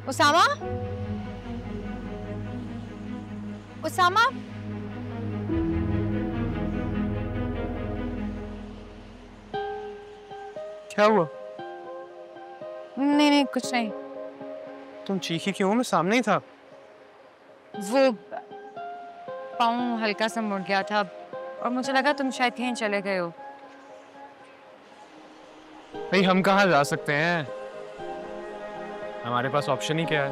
उसामा, उसामा, क्या हुआ? नहीं नहीं कुछ नहीं। तुम चीखी क्यों? मैं सामने ही था। वो पाँव हल्का सा मुड़ गया था और मुझे लगा तुम शायद कहीं चले गए हो। भाई हम कहाँ जा सकते हैं? हमारे पास ऑप्शन ही क्या है?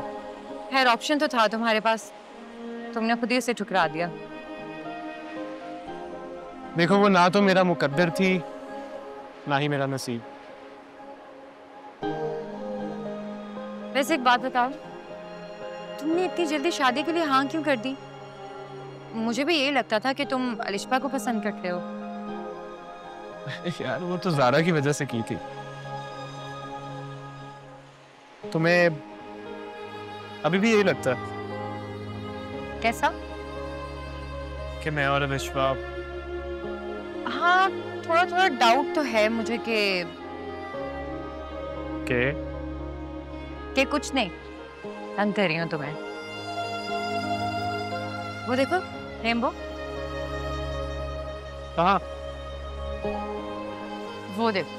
खैर ऑप्शन तो था तुम्हारे पास, तुमने खुद ही उसे ठुकरा दिया। देखो, वो ना तो मेरा मुकद्दर थी ना ही मेरा नसीब। वैसे एक बात बताओ, तुमने इतनी जल्दी शादी के लिए हाँ क्यों कर दी? मुझे भी यही लगता था कि तुम अलिशबा को पसंद करते हो। यार वो तो ज़ारा की वजह से की थी। तुम्हें अभी भी यही लगता है कैसा? कि मैं और अलिशबा? हाँ, थोड़ा थोड़ा डाउट तो है मुझे कि कुछ नहीं, तंग कर रही हूँ तुम्हें। वो देखो रेनबो। कहाँ? वो देखो,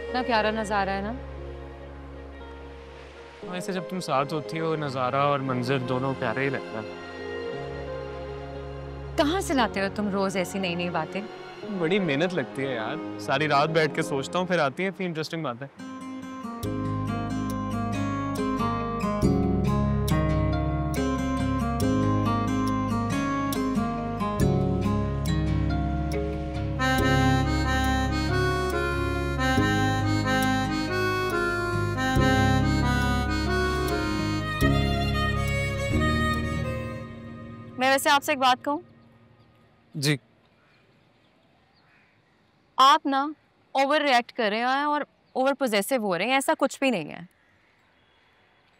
इतना प्यारा नजारा है ना। वैसे जब तुम साथ होती हो नज़ारा और मंजर दोनों प्यारे ही लगता है। कहाँ से लाते हो तुम रोज ऐसी नई नई बातें? बड़ी मेहनत लगती है यार, सारी रात बैठ के सोचता हूँ, फिर आती है इतनी इंटरेस्टिंग बातें। मैं वैसे आपसे एक बात कहूँ, जी। आप ना ओवर रिएक्ट कर रहे हैं और ओवर पोजेसिव हो रहे हैं। ऐसा कुछ भी नहीं है।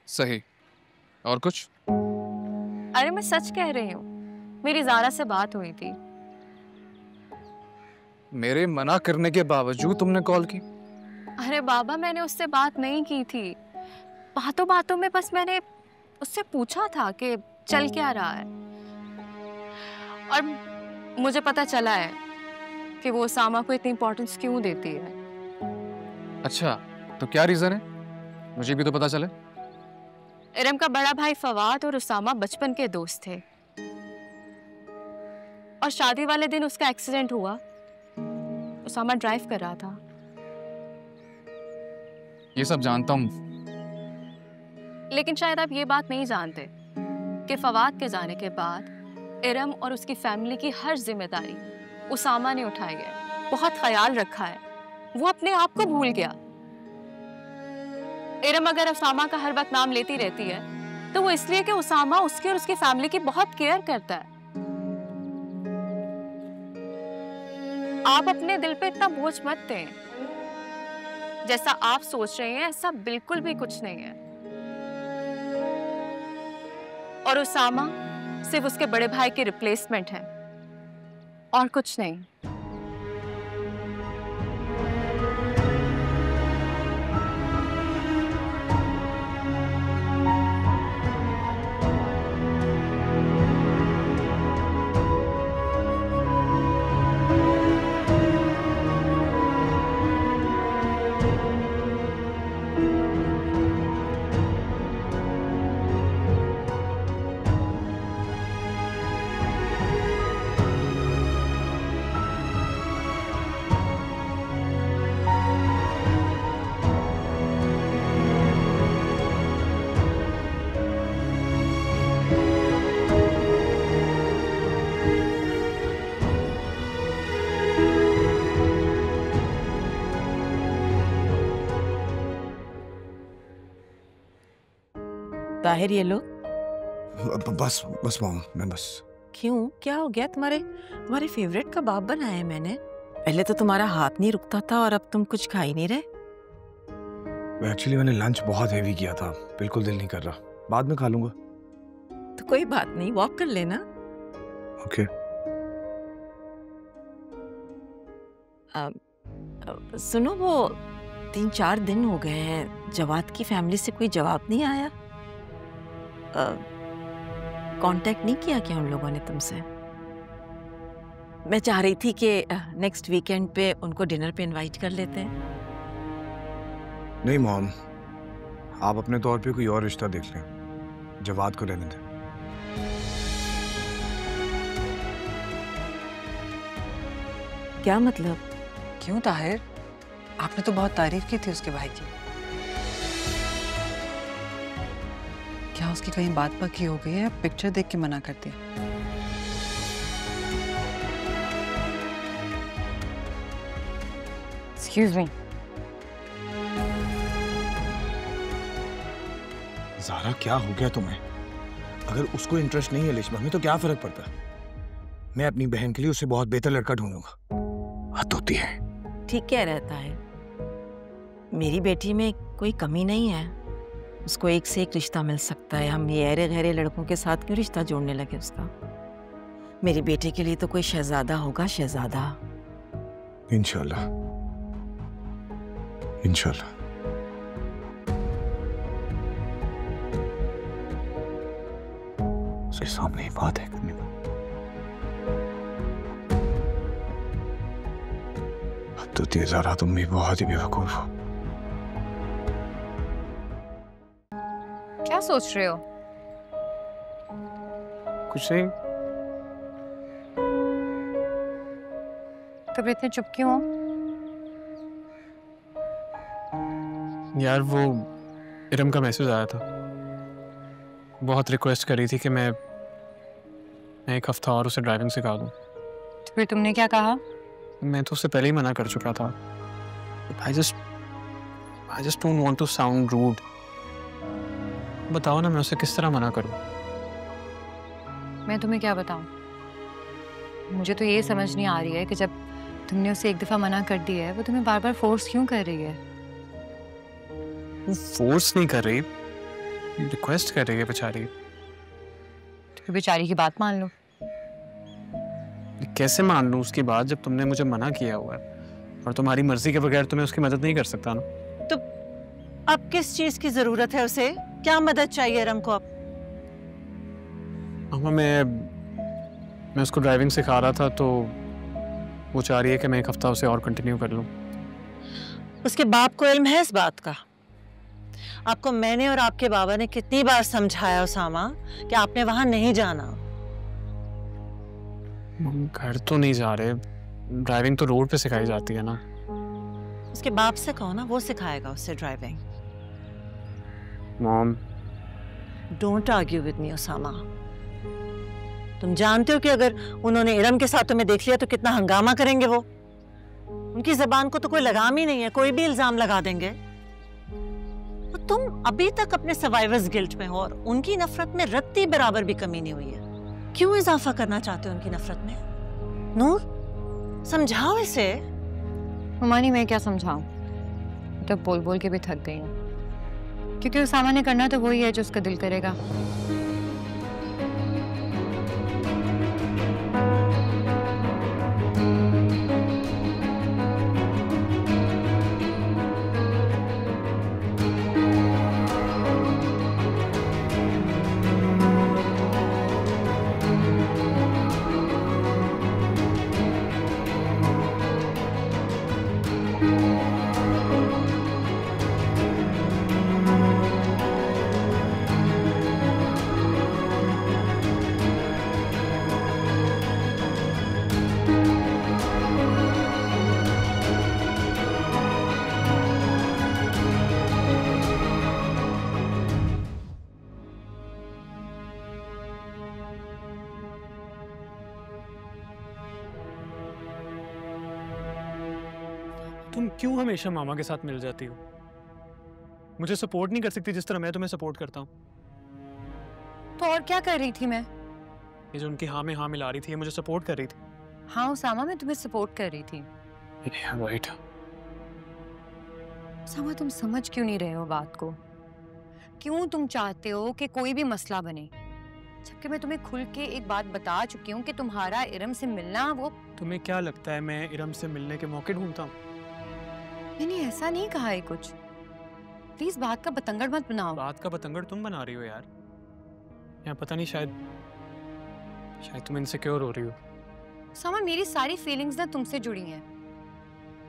सही। और कुछ? अरे मैं सच कह रही हूँ, मेरी ज़ारा से बात हुई थी। मेरे मना करने के बावजूद तुमने कॉल की? अरे बाबा, मैंने उससे बात नहीं की थी। बातों बातों में बस मैंने उससे पूछा था कि चल क्या रहा है, और मुझे पता चला है कि वो उसामा को इतनी इंपॉर्टेंस क्यों देती है। अच्छा, तो क्या रीजन है? मुझे भी तो पता चले। इरम का बड़ा भाई फवाद और उसामा बचपन के दोस्त थे, और शादी वाले दिन उसका एक्सीडेंट हुआ। उसामा ड्राइव कर रहा था। ये सब जानता हूँ, लेकिन शायद आप ये बात नहीं जानते कि फवाद के जाने के बाद इरम और उसकी फैमिली की हर जिम्मेदारी उसामा ने उठाई है। बहुत ख्याल रखा है। वो अपने आप को भूल गया। इरम अगर उसामा का हर वक्त नाम लेती रहती है तो वो इसलिए कि उसामा उसकी और उसकी फैमिली की बहुत केयर करता है। आप अपने दिल पे इतना बोझ मत दें। जैसा आप सोच रहे हैं ऐसा बिल्कुल भी कुछ नहीं है। और उसामा सिर्फ उसके बड़े भाई की रिप्लेसमेंट है और कुछ नहीं। ताहिर, ये लो। बस बस मॉम, मैं बस। क्यों, क्या हो गया? तुम्हारे फेवरेट कबाब बनाए हैं मैंने। पहले तो तुम्हारा हाथ नहीं रुकता था और अब तुम कुछ खा ही नहीं रहे। एक्चुअली मैंने लंच बहुत हेवी किया था, बिल्कुल दिल नहीं कर रहा। बाद में खा लूंगा। तो कोई बात नहीं, वॉक कर लेना। ओके। सुनो, वो 3-4 दिन हो गए हैं, जवाद की फैमिली से कोई जवाब नहीं आया? कांटेक्ट नहीं किया क्या उन लोगों ने तुमसे? मैं चाह रही थी कि नेक्स्ट वीकेंड पे उनको डिनर पे इनवाइट कर लेते हैं। नहीं मॉम, आप अपने तौर पे कोई और रिश्ता देख लें, जवाद को रहने दें। क्या मतलब? क्यों ताहिर, आपने तो बहुत तारीफ की थी उसके भाई की। क्या उसकी कहीं बात पक्की हो गई है? पिक्चर देख के मना कर दिया? Excuse me. ज़ारा क्या हो गया तुम्हें? अगर उसको इंटरेस्ट नहीं है लिश्मा में तो क्या फर्क पड़ता? मैं अपनी बहन के लिए उससे बहुत बेहतर लड़का ढूंढूंगा। हद होती है। ठीक कह रहता है, मेरी बेटी में कोई कमी नहीं है, उसको एक से एक रिश्ता मिल सकता है। हम ये अरे गहरे लड़कों के साथ क्यों रिश्ता जोड़ने लगे उसका? मेरी बेटी के लिए तो कोई शहजादा होगा, शहजादा। इंशाल्लाह, इंशाल्लाह। उसके सामने ही बात है करने में। हद होती है ज़ारा, तुम भी बहुत ही बेवकूफ हो। क्या सोच रहे हो? कुछ नहीं। कभी इतने चुप क्यों हो? यार वो इरम का मैसेज आया था, बहुत रिक्वेस्ट करी थी कि मैं एक हफ्ता और उसे ड्राइविंग सिखा दूं। तो फिर तुमने क्या कहा? मैं तो उससे पहले ही मना कर चुका था। I just don't want to sound rude. बताओ ना, मैं उसे किस तरह मना करूं? मैं तुम्हें क्या बताऊं? मुझे तो ये समझ नहीं आ रही है कि जब तुमने उसे एक दफा मना कर दिया है, वो तुम्हें बार बार फोर्स क्यों कर रही है? वो फोर्स नहीं कर रही, रिक्वेस्ट कर रही है बेचारी। तो बेचारी की बात मान लो। कैसे मान लूं उसकी बात जब तुमने मुझे मना किया हुआ है, और तुम्हारी मर्जी के बगैर तो मैं उसकी मदद नहीं कर सकता ना। तो अब किस चीज की जरूरत है उसे? क्या मदद चाहिए रम को अब? मामा मैं उसको ड्राइविंग सिखा रहा था, तो वो चाह रही है कि मैं एक हफ्ता उसे और कंटिन्यू कर लूं। उसके बाप को इल्म है इस बात का? आपको मैंने और आपके बाबा ने कितनी बार समझाया उसामा कि आपने वहां नहीं जाना। हम घर तो नहीं जा रहे, ड्राइविंग तो रोड पे सिखाई जाती है ना। उसके बाप से कहो ना, वो सिखाएगा उससे driving. Mom, don't argue with me Usama. तुम जानते हो कि अगर उन्होंने इरम के साथ तुम्हें देख लिया तो कितना हंगामा करेंगे वो। उनकी जबान को तो कोई लगाम ही नहीं है, कोई भी इल्जाम लगा देंगे। और तुम अभी तक अपने सर्वाइवर्स गिल्ट में हो और उनकी नफरत में रत्ती बराबर भी कमी नहीं हुई है। क्यों इजाफा करना चाहते हो उनकी नफरत में? नूर, समझाओ इसे। हुमानी, मैं क्या समझाऊं? तो बोल बोल के भी थक गई हूँ, क्योंकि उसामा ने करना तो वही है जो उसका दिल करेगा। तुम क्यों हमेशा मामा के साथ मिल जाती हो? मुझे सपोर्ट नहीं कर सकती जिस तरह मैं तुम्हें सपोर्ट करता हूँ? तो और क्या कर रही थी मैं? ये जो उनकी हाँ में हाँ मिला रही थी, ये मुझे सपोर्ट कर रही थी। हाँ उसामा, मैं तुम्हें सपोर्ट कर रही थी। राइट। उसामा, तुम समझ क्यों नहीं रहे हो बात को? क्यों तुम चाहते हो कि कोई भी मसला बने, जबकि मैं तुम्हें खुल के एक बात बता चुकी हूँ कि तुम्हारा इरम से मिलना वो। तुम्हें क्या लगता है मैं इरम से मिलने के मौके ढूंढता हूँ? मैंने ऐसा नहीं कहा है कुछ। प्लीज बात का बतंगड़ मत बनाओ। बात का बतंगड़ तुम बना रही हो यार। यहाँ पता नहीं, शायद तुम इनसिक्योर हो रही हो। सामा, मेरी सारी फीलिंग्स ना तुमसे जुड़ी हैं।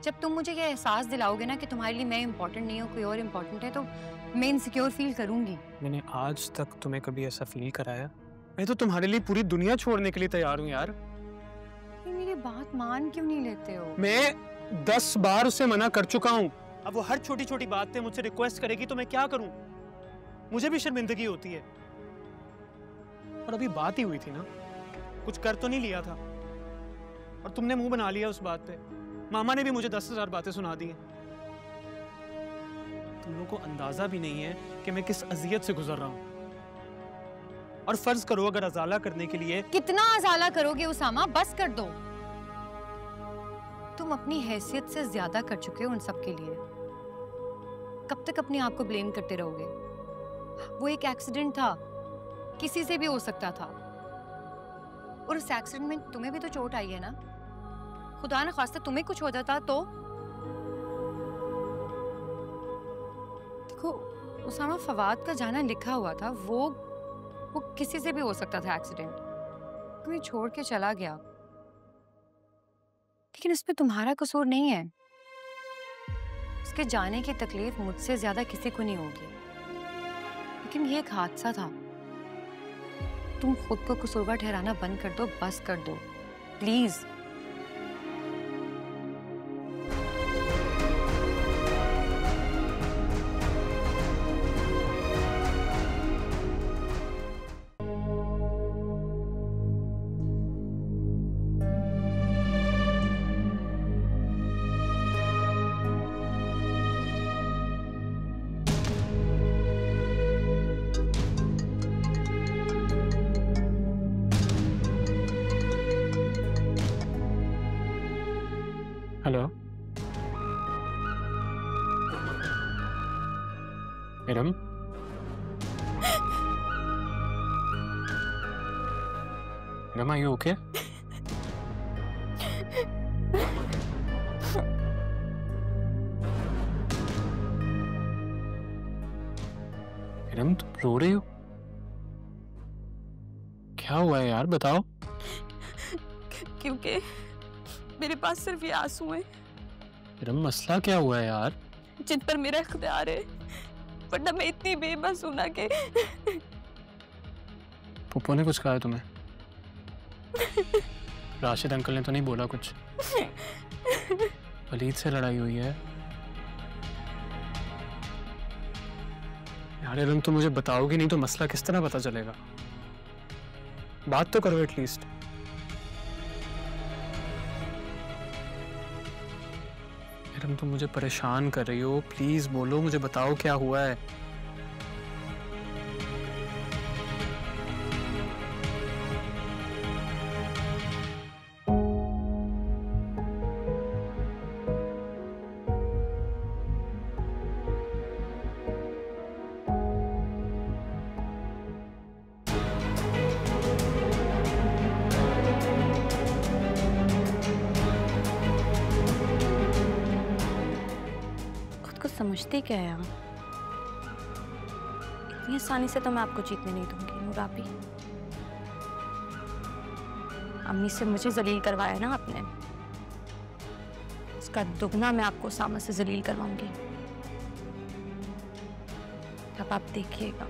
जब तुम मुझे ये एहसास दिलाओगे ना कि तुम्हारे लिए मैं इंपॉर्टेंट नहीं हूँ, कोई और इम्पोर्टेंट है, तो मैं इनसिक्योर फील करूंगी। मैंने आज तक तुम्हें कभी ऐसा फील कराया? मैं तो तुम्हारे लिए पूरी दुनिया छोड़ने के लिए तैयार हूँ यार। मेरी बात मान क्यों नहीं लेते हो? मैं 10 बार उसे मना कर चुका हूँ। अब वो हर छोटी छोटी बात पे मुझसे रिक्वेस्ट करेगी तो मैं क्या करूँ? मुझे भी शर्मिंदगी होती है। और अभी बात ही हुई थी ना, कुछ कर तो नहीं लिया था और तुमने मुंह बना लिया उस बात पे। मामा ने भी मुझे 10,000 बातें सुना दी हैं। तुम लोगों को अंदाजा भी नहीं है कि मैं किस अजियत से गुजर रहा हूँ। और फर्ज करो अगर अजाला करने के लिए। कितना अजाला करोगे उसामा? बस कर दो। तुम अपनी हैसियत से ज्यादा कर चुके हो उन सब के लिए। कब तक अपने आप को ब्लेम करते रहोगे? वो एक एक्सीडेंट था, किसी से भी हो सकता था। और उस एक्सीडेंट में तुम्हें भी तो चोट आई है ना। खुदा न खास्ता तुम्हें कुछ हो जाता तो। देखो उसामा, फवाद का जाना लिखा हुआ था। वो किसी से भी हो सकता था एक्सीडेंट। तुम्हें छोड़ के चला गया, लेकिन इसमें तुम्हारा कसूर नहीं है। उसके जाने की तकलीफ मुझसे ज्यादा किसी को नहीं होगी। लेकिन ये एक हादसा था। तुम खुद को कसूरवार ठहराना बंद कर दो, बस कर दो please. Hello Iram, Iram are you okay? Iram तुम रो रही हो? क्या हुआ है यार, बताओ। क्योंकि मेरे पास सिर्फ ये आंसू हैं इरम मसला क्या हुआ है यार? जिन पर मेरा इख्तियार है, वरना मैं इतनी बेबस हूं ना कि। पुप्पो ने कुछ कहा है तुम्हें? राशिद अंकल ने तो नहीं बोला कुछ? वलीद से लड़ाई हुई है यार? इरम तुम मुझे बताओगी नहीं तो मसला किस तरह पता चलेगा? बात तो करो एटलीस्ट। इरम तुम मुझे परेशान कर रही हो, प्लीज बोलो, मुझे बताओ क्या हुआ है। समझते क्या है आप? इतनी आसानी से तो मैं आपको जीतने नहीं दूंगी नूर आपी। अम्मी से मुझे जलील करवाया ना आपने, उसका दुगना मैं आपको सामा से जलील करवाऊंगी। अब आप देखिएगा।